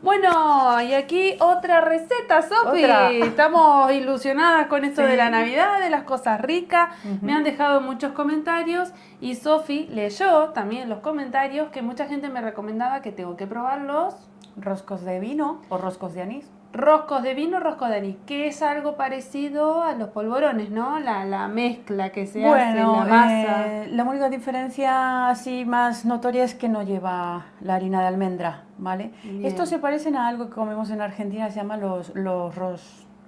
Bueno, y aquí otra receta, Sofi. Otra. Estamos ilusionadas con esto Sí. de la Navidad, de las cosas ricas. Ujú. Me han dejado muchos comentarios y Sofi leyó también los comentarios que mucha gente me recomendaba que tengo que probar los Roscos de vino o roscos de anís. roscos de vino, roscos de anís, que es algo parecido a los polvorones, ¿no? La mezcla que se hace, la masa. La única diferencia así más notoria es que no lleva la harina de almendra, ¿vale? Bien. Estos se parecen a algo que comemos en Argentina, se llama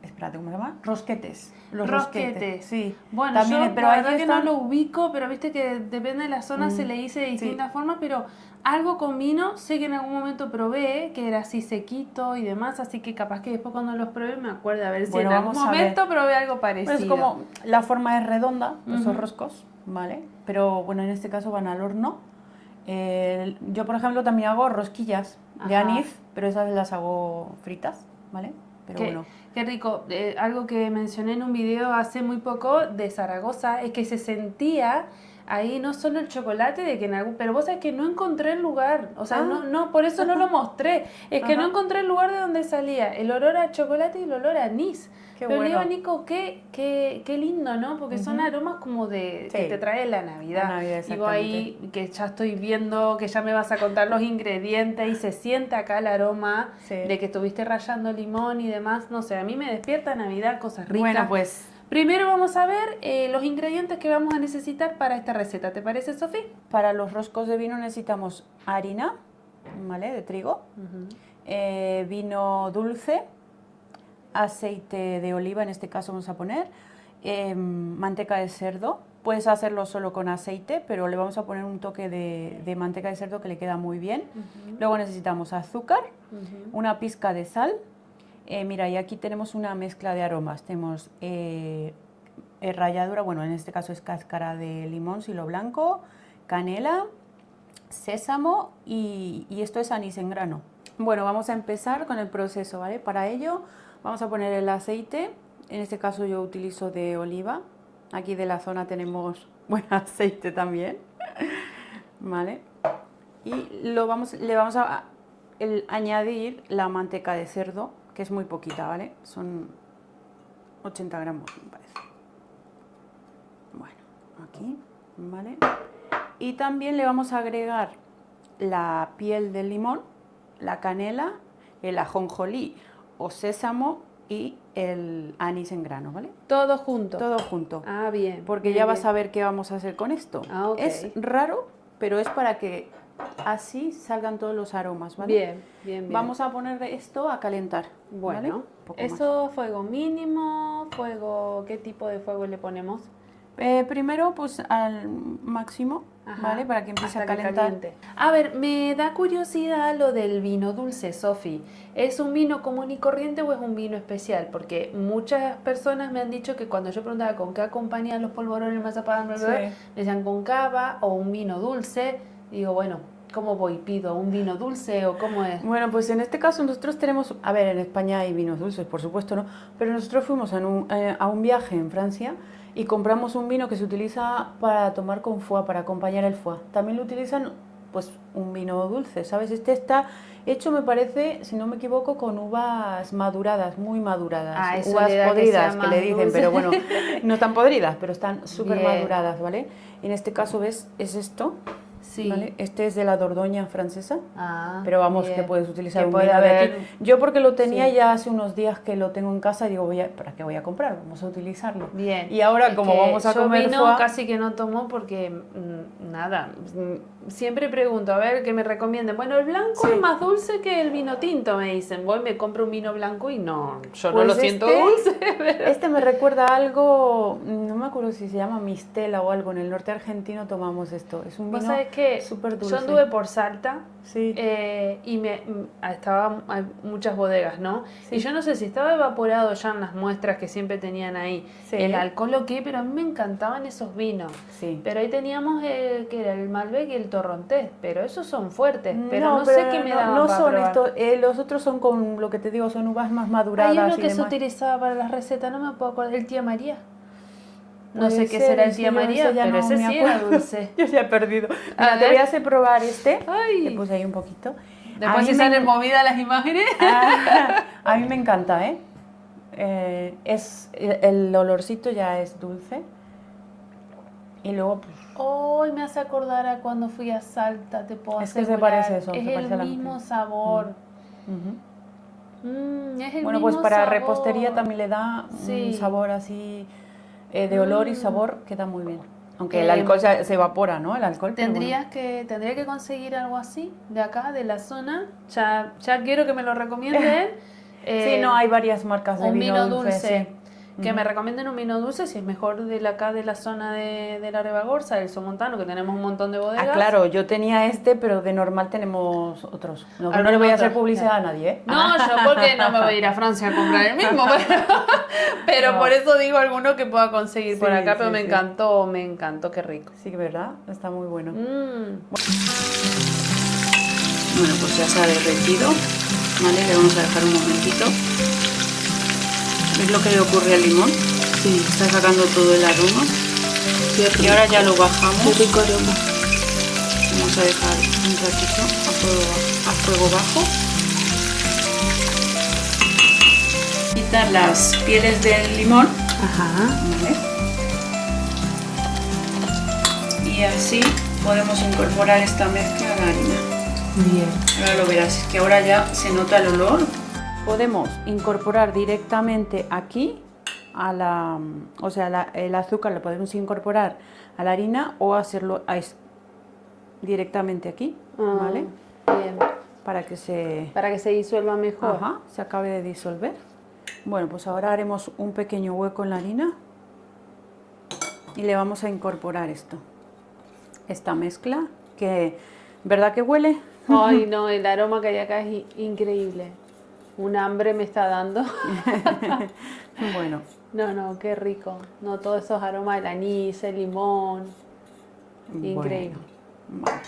espérate, ¿cómo se llama? Rosquetes. Los Rosquetes. Sí. Bueno, También, yo pero la ahí verdad que no están- lo ubico, pero viste que depende de la zona se le dice de distintas formas, pero algo con vino, sé que en algún momento probé, que era así sequito y demás, así que capaz que después cuando los probé me acuerdo a ver si Bueno, en algún vamos a ver. momento probé algo parecido. Pues como la forma es redonda, esos Ujú. roscos, ¿vale? Pero bueno, en este caso van al horno. Yo, por ejemplo, también hago rosquillas de Ajá. anís, pero esas las hago fritas, ¿vale? Pero Qué, bueno. qué rico. Algo que mencioné en un video hace muy poco de Zaragoza es que se sentía ahí no solo el chocolate de que en algún, pero vos sabés que no encontré el lugar, o sea, no, por eso no lo mostré, es que no Ajá. encontré el lugar de donde salía el olor a chocolate y el olor a anís. Qué Pero le digo a bueno. Nico, qué lindo, ¿no? Porque son aromas como de que Sí. te trae la Navidad. La Navidad, Y vos ahí, que ya estoy viendo, que ya me vas a contar los ingredientes y se siente acá el aroma Sí. de que estuviste rallando limón y demás. No sé, a mí me despierta Navidad, cosas ricas. Bueno, pues Primero vamos a ver los ingredientes que vamos a necesitar para esta receta. ¿Te parece, Sofi? para los roscos de vino necesitamos harina, ¿vale? De trigo, vino dulce, aceite de oliva, en este caso vamos a poner, manteca de cerdo. Puedes hacerlo solo con aceite, pero le vamos a poner un toque de manteca de cerdo que le queda muy bien. Luego necesitamos azúcar, una pizca de sal. Mira, y aquí tenemos una mezcla de aromas. Tenemos ralladura, bueno, en este caso es cáscara de limón, silo blanco, canela, sésamo y esto es anís en grano. Bueno, vamos a empezar con el proceso, ¿vale? Para ello vamos a poner el aceite, en este caso yo utilizo de oliva. Aquí de la zona tenemos buen aceite también, ¿vale? Y le vamos a añadir la manteca de cerdo, que es muy poquita, ¿vale? Son 80 gramos, me parece. Bueno, aquí, ¿vale? Y también le vamos a agregar la piel del limón, la canela, el ajonjolí o sésamo y el anís en grano, ¿vale? Todo junto. Todo junto. Ah, bien. Porque bien, ya vas bien. a ver qué vamos a hacer con esto. Ah, ok. Es raro, pero es para que así salgan todos los aromas, ¿vale? Bien, bien. Vamos a poner esto a calentar. Bueno, ¿vale? Un poco más. eso, fuego mínimo, fuego, ¿qué tipo de fuego le ponemos? Primero, pues al máximo, Ajá, ¿vale? Para que empiece hasta a que calentar. caliente. A ver, me da curiosidad lo del vino dulce, Sofi. ¿Es un vino común y corriente o es un vino especial? Porque muchas personas me han dicho que cuando yo preguntaba con qué acompañan los polvorones, el mazapán, bla, bla, bla, Sí. me decían con cava o un vino dulce. Digo, bueno, ¿cómo voy? ¿Pido un vino dulce o cómo es? Bueno, pues en este caso nosotros tenemos, a ver, en España hay vinos dulces, por supuesto, ¿no? Pero nosotros fuimos a un viaje en Francia y compramos un vino que se utiliza para tomar con foie, para acompañar el foie. También lo utilizan, pues, un vino dulce, ¿sabes? Este está hecho, me parece, si no me equivoco, con uvas maduradas, muy maduradas. Ah, eso uvas le da que podridas, sea que le más dicen, dulce. pero bueno, no están podridas, pero están súper Bien. maduradas, ¿vale? En este caso, ¿ves? Es esto. Sí. ¿Vale? Este es de la Dordoña francesa, Ah, pero vamos, bien. que puedes utilizar Que un puede vino de haber- aquí. Yo porque lo tenía Sí. ya hace unos días que lo tengo en casa y digo, ¿para qué voy a comprar? Vamos a utilizarlo. Bien. Y ahora Es como que vamos a yo comer vino foie, casi que no tomo porque nada, siempre pregunto, a ver, que me recomienden. Bueno, el blanco Sí. es más dulce que el vino tinto, me dicen. Voy, me compro un vino blanco y no, yo no Pues lo siento este- dulce. pero- este me recuerda a algo, no me acuerdo si se llama Mistela o algo, en el norte argentino tomamos esto. Es un Vos vino sabés que súper dulce. yo anduve por Salta Sí. y estaba hay muchas bodegas, ¿no? Sí. Y yo no sé si estaba evaporado ya en las muestras que siempre tenían ahí Sí. el alcohol o qué, pero a mí me encantaban esos vinos. Sí. Pero ahí teníamos que era el Malbec y el Torrontés, pero esos son fuertes, pero no sé qué me daban no para son probar. estos, los otros son con lo que te digo, son uvas más maduradas Hay uno y que se demás. utilizaba para las recetas, no me puedo acordar, el Tía María. No Puede sé qué ser, será el ese Tía yo María, ya pero no ese me sí era acuerdo. dulce. Yo ya he perdido. A Mira, te ver. voy a hacer probar este. Ay. Te puse ahí un poquito. Después si salen movidas las imágenes. A mí me encanta, ¿eh? El olorcito ya es dulce. Y luego, pues... Hoy me hace acordar a cuando fui a Salta, te puedo Es que asegurar. se parece eso, es se parece a la el mismo mujer. sabor. Es el Bueno, mismo pues para sabor. repostería también le da un sabor así de olor y sabor, queda muy bien. Aunque el alcohol se evapora, ¿no? El alcohol. Tendría que conseguir algo así de acá, de la zona. Ya quiero que me lo recomienden. Sí, no, hay varias marcas de un vino dulce. Sí. Que me recomienden un vino dulce, si es mejor de acá de la zona de la Ribagorza, del Somontano, que tenemos un montón de bodegas. Ah, claro, yo tenía este, pero de normal tenemos otros. No le voy a hacer publicidad a nadie, ¿eh? No, yo porque no me voy a ir a Francia a comprar el mismo. Pero no. Por eso digo alguno que pueda conseguir por acá, pero me encantó, qué rico. Sí, ¿verdad? Está muy bueno. Bueno, pues ya se ha derretido, ¿vale? Le vamos a dejar un momentito. ¿Ves lo que le ocurre al limón? Sí. Está sacando todo el aroma. Y ahora ya lo bajamos. Qué rico aroma. Vamos a dejar un ratito a fuego bajo. Quitar las pieles del limón. Ajá. ¿Vale? Y así podemos incorporar esta mezcla a la harina. Bien. Ahora lo verás, es que ahora ya se nota el olor. Podemos incorporar directamente aquí el azúcar lo podemos incorporar a la harina o hacerlo directamente aquí, ¿vale? Bien. Para que se disuelva mejor. Ajá, se acabe de disolver. Bueno, pues ahora haremos un pequeño hueco en la harina y le vamos a incorporar esta mezcla que, ¿verdad que huele? Ay, no, el aroma que hay acá es increíble. Un hambre me está dando. Bueno. No, qué rico. No, todos esos aromas, el anís, el limón. Increíble. Bueno, vale.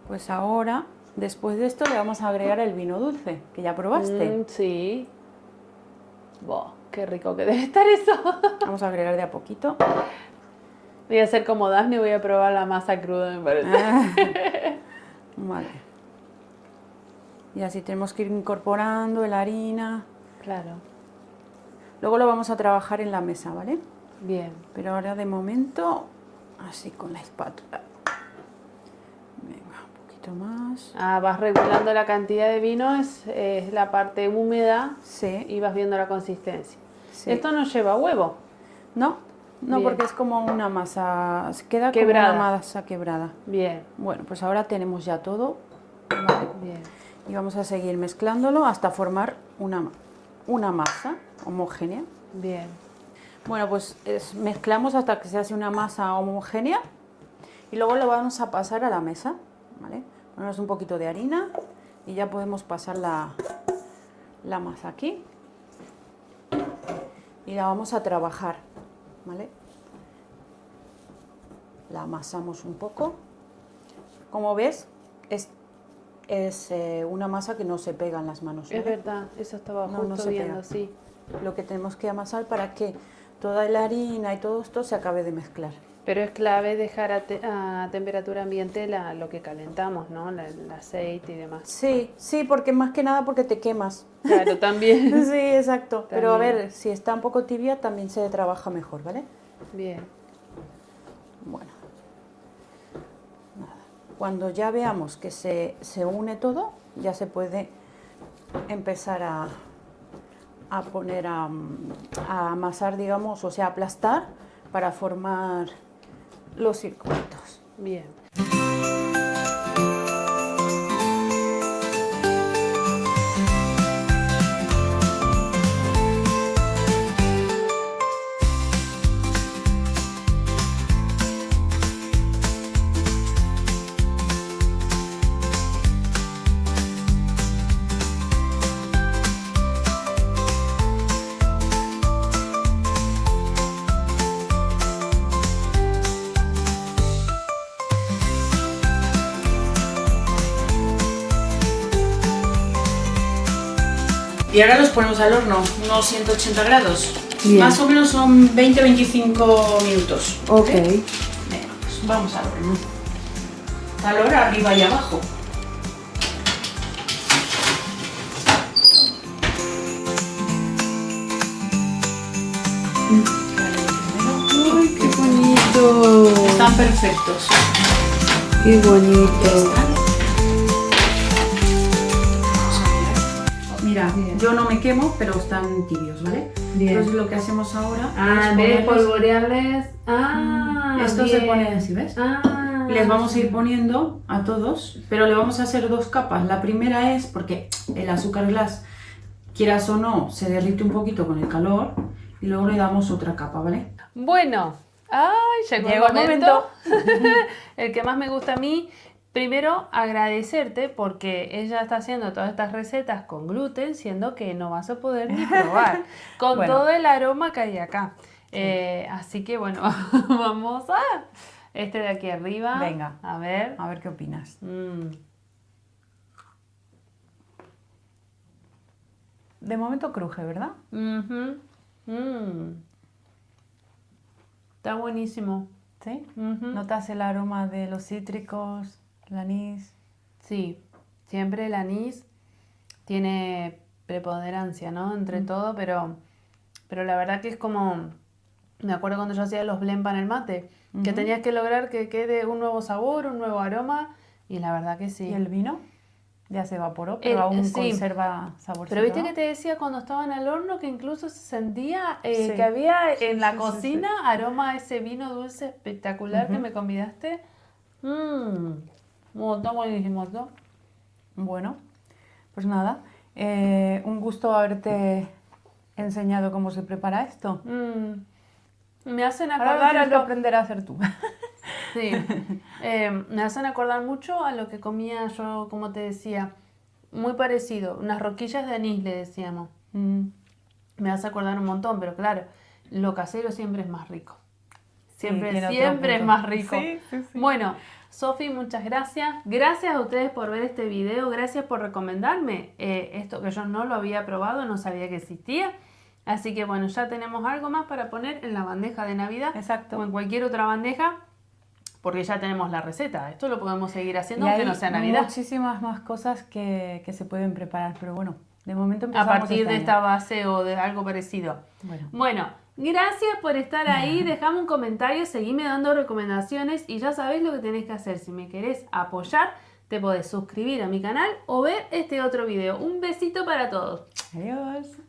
Pues ahora, después de esto, le vamos a agregar el vino dulce, que ya probaste. Sí. Qué rico que debe estar eso. Vamos a agregar de a poquito. Voy a hacer como Daphne y voy a probar la masa cruda, me parece. Vale. Y así tenemos que ir incorporando la harina. Claro. Luego lo vamos a trabajar en la mesa, ¿vale? Bien. Pero ahora de momento, así con la espátula. Venga, un poquito más. Vas regulando la cantidad de vino, es la parte húmeda. Sí. Y vas viendo la consistencia. Sí. ¿Esto no lleva huevo? No, Bien. Porque es como una masa, queda quebrada. Como una masa quebrada. Bien. Bueno, pues ahora tenemos ya todo. ¿Vale? Bien. Y vamos a seguir mezclándolo hasta formar una masa homogénea. Bien. Bueno, pues mezclamos hasta que se hace una masa homogénea y luego lo vamos a pasar a la mesa, ¿vale? Ponemos un poquito de harina y ya podemos pasar la masa aquí y la vamos a trabajar, ¿vale? La amasamos un poco. Como ves, es una masa que no se pega en las manos, ¿vale? Es verdad, eso estaba justo viendo, pega. sí. Lo que tenemos que amasar para que toda la harina y todo esto se acabe de mezclar. Pero es clave dejar a temperatura ambiente lo que calentamos, ¿no? El aceite y demás. Sí, porque más que nada porque te quemas. Claro, también. Sí, exacto. También. Pero a ver, si está un poco tibia también se trabaja mejor, ¿vale? Bien. Bueno. Nada. Cuando ya veamos que se une todo, ya se puede empezar a poner a amasar, digamos, o sea, aplastar para formar los circuitos. Bien. Y ahora los ponemos al horno, unos 180 grados. Bien. Más o menos son 20-25 minutos. Ok. Venga, pues vamos al horno. Calor arriba y abajo. ¡Ay, qué bonito! Están perfectos. ¡Qué bonito! Mira, Bien. yo no me quemo, pero están tibios, ¿vale? Bien. Entonces lo que hacemos ahora Ah, es en vez de ponerles- polvorearles. Ah, Esto se bien. pone así, ¿ves? Ah. Les vamos a ir poniendo a todos, pero le vamos a hacer dos capas. La primera es porque el azúcar glass, quieras o no, se derrite un poquito con el calor y luego le damos otra capa, ¿vale? Bueno, ay, llegó el momento. El que más me gusta a mí. Primero, agradecerte porque ella está haciendo todas estas recetas con gluten, siendo que no vas a poder ni probar, con Bueno. todo el aroma que hay acá. Así que bueno, vamos a este de aquí arriba. Venga. A ver. A ver qué opinas. De momento cruje, ¿verdad? Ujú. Está buenísimo. ¿Sí? Ujú. ¿Notas el aroma de los cítricos, el anís? Sí, siempre el anís tiene preponderancia, ¿no? Entre todo, pero la verdad que es como, me acuerdo cuando yo hacía los blend para el mate, que Ujú. tenías que lograr que quede un nuevo sabor, un nuevo aroma, y la verdad que sí. ¿Y el vino? Ya se evaporó, pero aún sí. conserva saborcito, Pero viste ¿no? que te decía cuando estaban al horno que incluso se sentía Sí. que había en la sí, cocina aroma a ese vino dulce espectacular que Ujú. me convidaste. Está buenísimo, ¿no? Bueno, pues nada, un gusto haberte enseñado cómo se prepara esto. Me hacen Ahora lo acordar a tienes que lo... aprender a hacer tú. Sí, me hacen acordar mucho a lo que comía yo, como te decía, muy parecido, unas roquillas de anís le decíamos. Me hace acordar un montón, pero claro, lo casero siempre es más rico. Siempre, tiene otro siempre es punto. más rico. Sí, sí, sí. Bueno, Sofi, muchas gracias. Gracias a ustedes por ver este video, gracias por recomendarme esto que yo no lo había probado, no sabía que existía. Así que bueno, ya tenemos algo más para poner en la bandeja de Navidad. Exacto. O en cualquier otra bandeja, porque ya tenemos la receta. Esto lo podemos seguir haciendo Y aunque hay no sea Navidad. muchísimas más cosas que se pueden preparar, pero bueno, de momento A empezamos partir este de año. esta base o de algo parecido. Bueno, gracias por estar ahí. Dejame un comentario, seguime dando recomendaciones y ya sabés lo que tenés que hacer. Si me querés apoyar, te podés suscribir a mi canal o ver este otro video. Un besito para todos. Adiós.